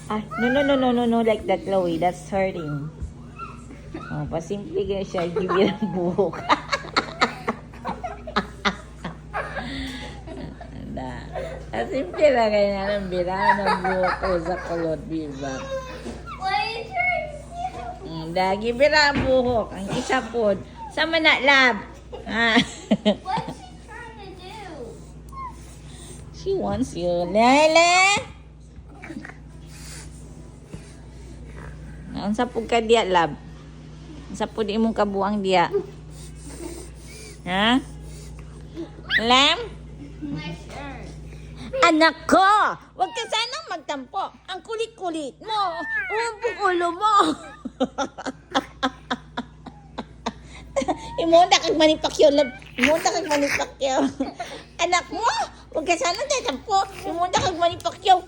Ah, no, like that, Chloe. That's hurting. Oh, pasimple ka siya. Gibir ang buhok. Pasimple lang kayo na ng bira ng buhok ko sa kulot, biba. What is your Dagi bira ang buhok. Ang isa po. Sama na, lab. Ah. What's she trying to do? She wants you. Lele! Ang sapog ka diya, lab. Ang sapog di mong kabuang diya. Ha? Lam? My shirt. Anak ko! Huwag ka sanang magtampo. Ang kulit-kulit mo. Ang ulo mo. Imunta kag manipakyo, lab. Imunta kag manipakyo. Anak mo! Huwag ka sanang tatampo. Imunta kag manipakyo.